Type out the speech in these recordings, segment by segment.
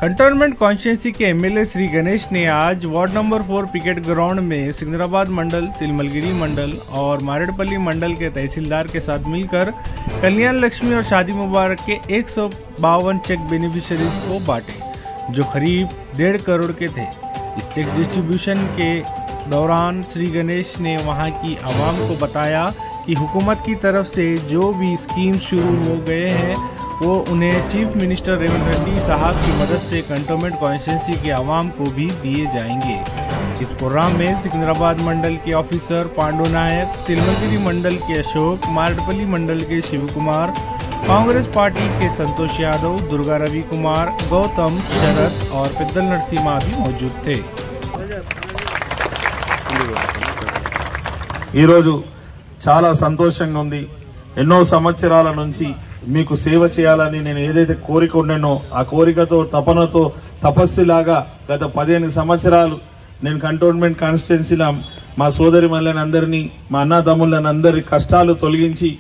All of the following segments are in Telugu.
कंटोनमेंट कॉन्स्टिट्यूंसी के एमएलए श्री गणेश ने आज वार्ड नंबर 4 पिकेट ग्राउंड में सिकंदराबाद मंडल, तिलमलगिरी मंडल और मारेडपल्ली मंडल के तहसीलदार के साथ मिलकर कल्याण लक्ष्मी और शादी मुबारक के 152 चेक बेनिफिशियरीज को बांटे, जो करीब 1.5 करोड़ के थे। इस चेक डिस्ट्रीब्यूशन के दौरान श्री गणेश ने वहां की आवाम को बताया कि हुकूमत की तरफ से जो भी स्कीम शुरू हो गए हैं वो उन्हें चीफ मिनिस्टर रेवंत रेड्डी साहब की मदद से कंटोनमेंट कॉन्स्टिट्यूंसी के आवाम को भी दिए जाएंगे। इस प्रोग्राम में सिकंदराबाद मंडल के ऑफिसर पांडु नायक, तिलमलगिरी मंडल के अशोक, मारेडपल्ली मंडल के शिव कुमार, कांग्रेस पार्टी के संतोष यादव, दुर्गा रवि कुमार, गौतम, शरद और पेद्दल नरसिम्हा भी मौजूद थे। చాలా సంతోషంగా ఉంది। ఎన్నో సంవత్సరాల నుంచి మీకు సేవ చేయాలని నేను ఏదైతే కోరిక ఉన్నానో ఆ కోరికతో తపనతో తపస్సులాగా గత 15 సంవత్సరాలు నేను కంటోన్మెంట్ కాన్స్టిట్యున్సీలో మా సోదరి మల్లెనందరినీ, మా అన్నదమ్ములనందరి కష్టాలు తొలగించి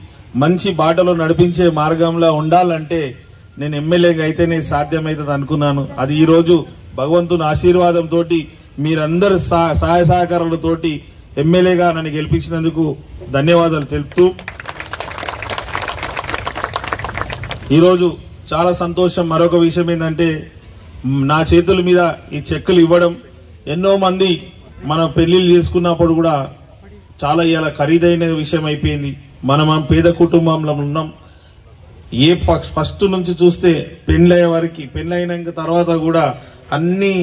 మంచి బాటలో నడిపించే మార్గంలో ఉండాలంటే నేను ఎమ్మెల్యేగా అయితేనే సాధ్యమైతది అనుకున్నాను। అది ఈ రోజు భగవంతుని ఆశీర్వాదంతో మీరందరి సహాయ సహకారాలతోటి ఎమ్మెల్యేగా నన్ను గెలిపించినందుకు ధన్యవాదాలు తెలుపుతూ ఈరోజు చాలా సంతోషం। మరొక విషయం ఏంటంటే నా చేతుల మీద ఈ చెక్కులు ఇవ్వడం, ఎన్నో మంది మన పెళ్లిళ్ళు చేసుకున్నప్పుడు కూడా చాలా ఇలా ఖరీదైన విషయం అయిపోయింది। మనం పేద కుటుంబంలో ఉన్నాం। ఏ ఫస్ట్ నుంచి చూస్తే పెళ్లయ్యే వారికి, పెళ్లైనాక తర్వాత కూడా అన్ని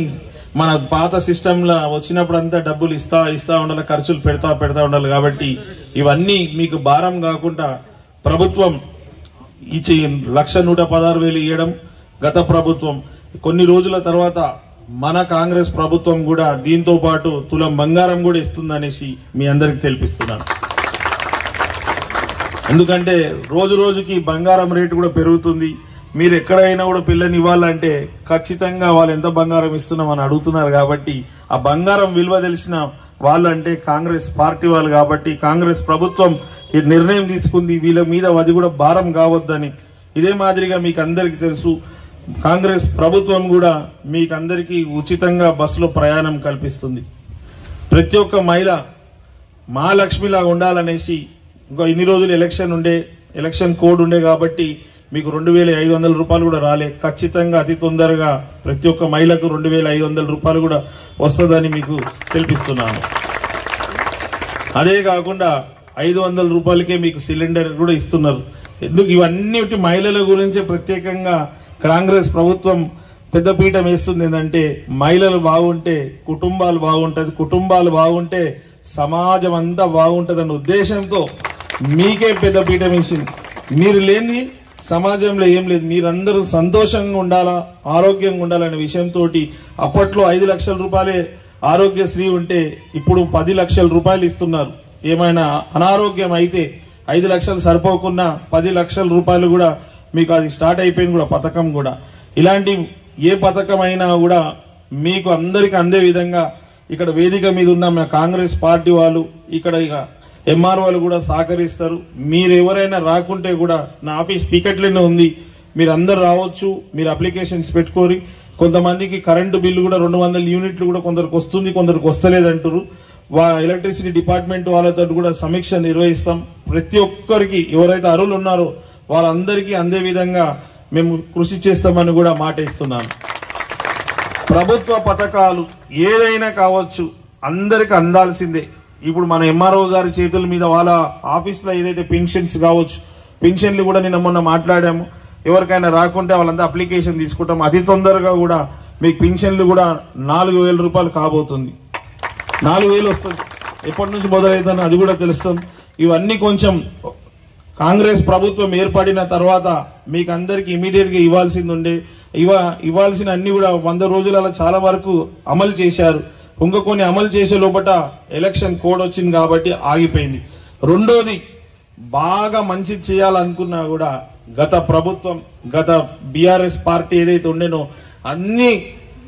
మన పాత సిస్టంలో వచ్చినప్పుడు అంతా డబ్బులు ఇస్తా ఉండాలి, ఖర్చులు పెడతా ఉండాలి। కాబట్టి ఇవన్నీ మీకు భారం కాకుండా ప్రభుత్వం ఇచ్చి 1,116,000 ఇవ్వడం గత ప్రభుత్వం, కొన్ని రోజుల తర్వాత మన కాంగ్రెస్ ప్రభుత్వం కూడా దీంతో పాటు తులం బంగారం కూడా ఇస్తుందనేసి మీ అందరికి తెలిపిస్తున్నాను। ఎందుకంటే రోజు రోజుకి బంగారం రేటు కూడా పెరుగుతుంది। మీరు ఎక్కడైనా కూడా పిల్లని ఇవ్వాలంటే ఖచ్చితంగా వాళ్ళు ఎంత బంగారం ఇస్తున్నామని అడుగుతున్నారు। కాబట్టి ఆ బంగారం విలువ తెలిసిన వాళ్ళు అంటే కాంగ్రెస్ పార్టీ వాళ్ళు। కాబట్టి కాంగ్రెస్ ప్రభుత్వం ఈ నిర్ణయం తీసుకుంది, వీళ్ళ మీద అది కూడా భారం కావద్దని। ఇదే మాదిరిగా మీకు అందరికీ తెలుసు, కాంగ్రెస్ ప్రభుత్వం కూడా మీకు అందరికీ ఉచితంగా బస్సులో ప్రయాణం కల్పిస్తుంది। ప్రతి ఒక్క మహిళ మహాలక్ష్మిలాగా ఉండాలనేసి ఇంకా ఇన్ని రోజులు ఎలక్షన్ కోడ్ ఉండే కాబట్టి మీకు 2,500 రూపాయలు కూడా రాలే। ఖచ్చితంగా అతి తొందరగా ప్రతి ఒక్క మహిళకు 2,500 రూపాయలు కూడా వస్తుందని మీకు తెలిపిస్తున్నాను। అదే కాకుండా 500 రూపాయలకే మీకు సిలిండర్ కూడా ఇస్తున్నారు। ఎందుకు ఇవన్నీ మహిళల గురించి ప్రత్యేకంగా కాంగ్రెస్ ప్రభుత్వం పెద్దపీట వేస్తుంది ఏంటంటే మహిళలు బాగుంటే కుటుంబాలు బాగుంటది, కుటుంబాలు బాగుంటే సమాజం అంతా బాగుంటదన్న ఉద్దేశంతో మీకే పెద్దపీట వేసింది। మీరు లేని సమాజంలో ఏం లేదు, మీరందరూ సంతోషంగా ఉండాలా, ఆరోగ్యంగా ఉండాలనే విషయంతో అప్పట్లో 5 లక్షల రూపాయలే ఆరోగ్యశ్రీ ఉంటే ఇప్పుడు 10 లక్షల రూపాయలు ఇస్తున్నారు। ఏమైనా అనారోగ్యం అయితే 5 లక్షలు సరిపోకుండా 10 లక్షల రూపాయలు కూడా మీకు అది స్టార్ట్ అయిపోయింది కూడా పథకం కూడా। ఇలాంటి ఏ పథకం అయినా కూడా మీకు అందరికి అందే విధంగా ఇక్కడ వేదిక మీద ఉన్న మా కాంగ్రెస్ పార్టీ వాళ్ళు, ఇక్కడ ఎంఆర్ఓలు కూడా సహకరిస్తారు। మీరు ఎవరైనా రాకుంటే కూడా నా ఆఫీస్ పీకెట్లోనే ఉంది, మీరు అందరు రావచ్చు, మీరు అప్లికేషన్స్ పెట్టుకోరి। కొంతమందికి కరెంటు బిల్లు కూడా 200 యూనిట్లు కూడా కొందరికి వస్తుంది, కొందరికి వస్తలేదంటారు। ఎలక్ట్రిసిటీ డిపార్ట్మెంట్ వాళ్ళతో కూడా సమీక్ష నిర్వహిస్తాం। ప్రతి ఒక్కరికి ఎవరైతే అర్హులు ఉన్నారో వాళ్ళందరికీ అందే విధంగా మేము కృషి చేస్తామని కూడా మాట ఇస్తున్నాను। ప్రభుత్వ పథకాలు ఏదైనా కావచ్చు అందరికి అందాల్సిందే। ఇప్పుడు మన ఎంఆర్ఓ గారి చేతుల మీద వాళ్ళ ఆఫీస్లో ఏదైతే పెన్షన్స్ కావచ్చు, పెన్షన్లు కూడా నిన్న మొన్న మాట్లాడాము, ఎవరికైనా రాకుంటే వాళ్ళంతా అప్లికేషన్ తీసుకుంటాం। అతి తొందరగా కూడా మీకు పెన్షన్లు కూడా 4,000 రూపాయలు కాబోతుంది। 4,000 వస్తుంది, ఎప్పటి నుంచి మొదలవుతుందో అది కూడా తెలుస్తాం। ఇవన్నీ కొంచెం కాంగ్రెస్ ప్రభుత్వం ఏర్పడిన తర్వాత మీకు అందరికి ఇమీడియట్ గా ఇవ్వాల్సింది ఉండే, ఇవ్వాల్సిన అన్ని కూడా 100 రోజులలో చాలా వరకు అమలు చేశారు। ఇంకా కొన్ని అమలు చేసే లోపల ఎలక్షన్ కోడ్ వచ్చింది కాబట్టి ఆగిపోయింది। రెండోది బాగా మంచి చేయాలనుకున్నా కూడా గత ప్రభుత్వం, గత బీఆర్ఎస్ పార్టీ ఏదైతే ఉండేనో అన్ని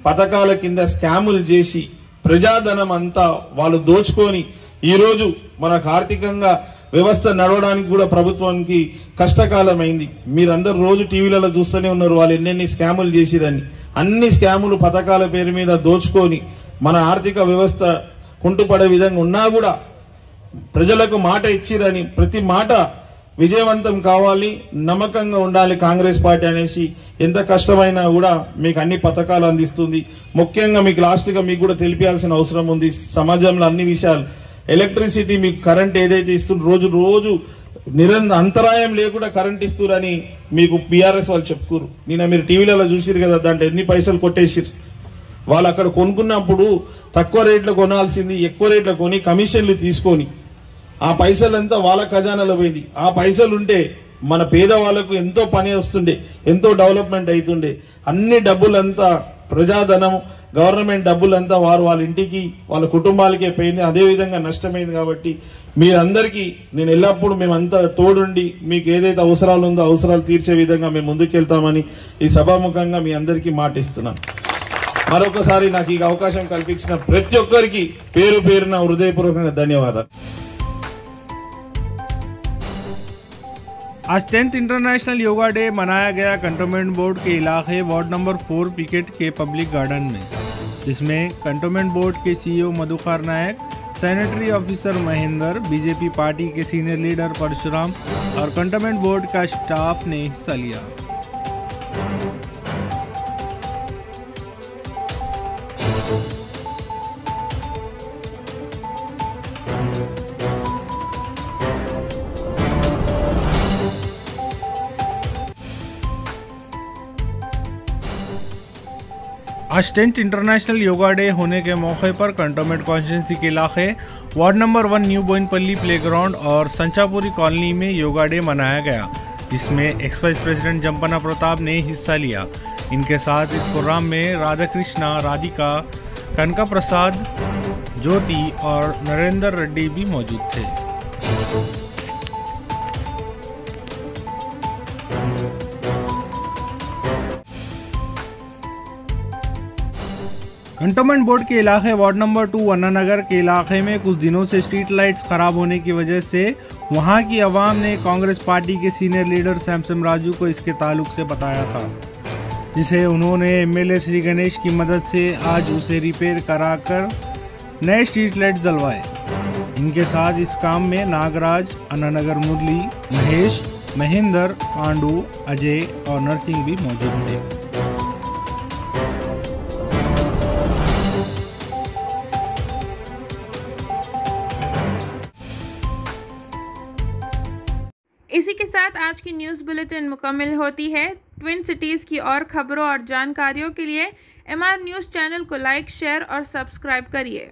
పథకాల కింద స్కాములు చేసి ప్రజాధనం అంతా వాళ్ళు దోచుకొని ఈరోజు మనకు ఆర్థికంగా వ్యవస్థ నడవడానికి కూడా ప్రభుత్వానికి కష్టకాలమైంది. మీరందరూ రోజు టీవీలలో చూస్తూనే ఉన్నారు వాళ్ళు ఎన్నెన్ని స్కాములు చేసిరని. అన్ని స్కాములు పథకాల పేరు మీద దోచుకొని మన ఆర్థిక వ్యవస్థ కుంటుపడే విధంగా ఉన్నా కూడా ప్రజలకు మాట ఇచ్చిరని, ప్రతి మాట విజయవంతం కావాలి, నమ్మకంగా ఉండాలి కాంగ్రెస్ పార్టీ అనేసి ఎంత కష్టమైనా కూడా మీకు అన్ని పథకాలు అందిస్తుంది. ముఖ్యంగా మీకు లాస్ట్గా మీకు కూడా తెలియాల్సిన అవసరం ఉంది. సమాజంలో అన్ని విషయాలు, ఎలక్ట్రిసిటీ మీకు కరెంట్ ఏదైతే ఇస్తుండ్రో రోజు రోజు అంతరాయం లేకుండా కరెంట్ ఇస్తురని మీకు బీఆర్ఎస్ వాళ్ళు చెప్పుకోరు. నిన్న మీరు టీవీలలో చూసిరు కదా, దాంట్లో ఎన్ని పైసలు కొట్టేసిరు. వాళ్ళు అక్కడ కొనుక్కున్నప్పుడు తక్కువ రేట్లో కొనాల్సింది ఎక్కువ రేట్లో కొని కమిషన్లు తీసుకొని ఆ పైసలంతా వాళ్ళ ఖజానాలో పోయింది. ఆ పైసలు ఉంటే మన పేదవాళ్లకు ఎంతో పని వస్తుండే, ఎంతో డెవలప్మెంట్ అవుతుండే. అన్ని డబ్బులంతా ప్రజాధనం, గవర్నమెంట్ డబ్బులంతా వాళ్ళ ఇంటికి వాళ్ళ కుటుంబాలకే పోయింది. అదేవిధంగా నష్టమైంది. కాబట్టి మీరందరికీ నేను ఎల్లప్పుడూ మేమంతా తోడుండి మీకు ఏదైతే అవసరాలు ఉందో అవసరాలు తీర్చే విధంగా మేము ముందుకెళ్తామని ఈ సభాముఖంగా మీ అందరికీ మాటిస్తున్నాను. మరొకసారి నాకు ఈ అవకాశం కల్పించిన ప్రతి ఒక్కరికి పేరు పేరున హృదయపూర్వకంగా ధన్యవాదాలు. आज 10th इंटरनेशनल योगा डे मनाया गया कंटोनमेंट बोर्ड के इलाके वार्ड नंबर 4 पिकेट के पब्लिक गार्डन में, जिसमें कंटोनमेंट बोर्ड के CEO Madhukar Naik, sanitary officer Mahendra, BJP party के सीनियर लीडर परशुराम और कंटोनमेंट बोर्ड का स्टाफ ने हिस्सा लिया। आज 10th इंटरनेशनल योगा डे होने के मौके पर कंटोनमेंट कॉन्स्टिट्यूंसी के इलाके ward number 1 new Bowenpally playground और संचापुरी कॉलोनी में योगा डे मनाया गया, जिसमें ex vice president Jampana Pratap ने हिस्सा लिया। इनके साथ इस प्रोग्राम में राधा कृष्णा, राधिका, कनका प्रसाद, ज्योति और नरेंद्र रेड्डी भी मौजूद थे। कंटोनमेंट बोर्ड के इलाके वार्ड नंबर 2 अन्ना नगर के इलाके में कुछ दिनों से स्ट्रीट लाइट्स खराब होने की वजह से वहां की आवाम ने कांग्रेस पार्टी के सीनियर लीडर सैमसम राजू को इसके ताल्लुक से बताया था, जिसे उन्होंने एमएलए श्री गणेश की मदद से आज उसे रिपेयर कराकर नए स्ट्रीट लाइट्स जलवाए। इनके साथ इस काम में नागराज, अन्ना नगर मुरली, महेश, महेंद्र, पांडु, अजय और नरसिंह भी मौजूद थे। इसी के साथ आज की न्यूज़ बुलेटिन मुकम्मल होती है। ट्विन सिटीज़ की और खबरों और जानकारियों के लिए MR न्यूज़ चैनल को लाइक, शेयर और सब्सक्राइब करिए।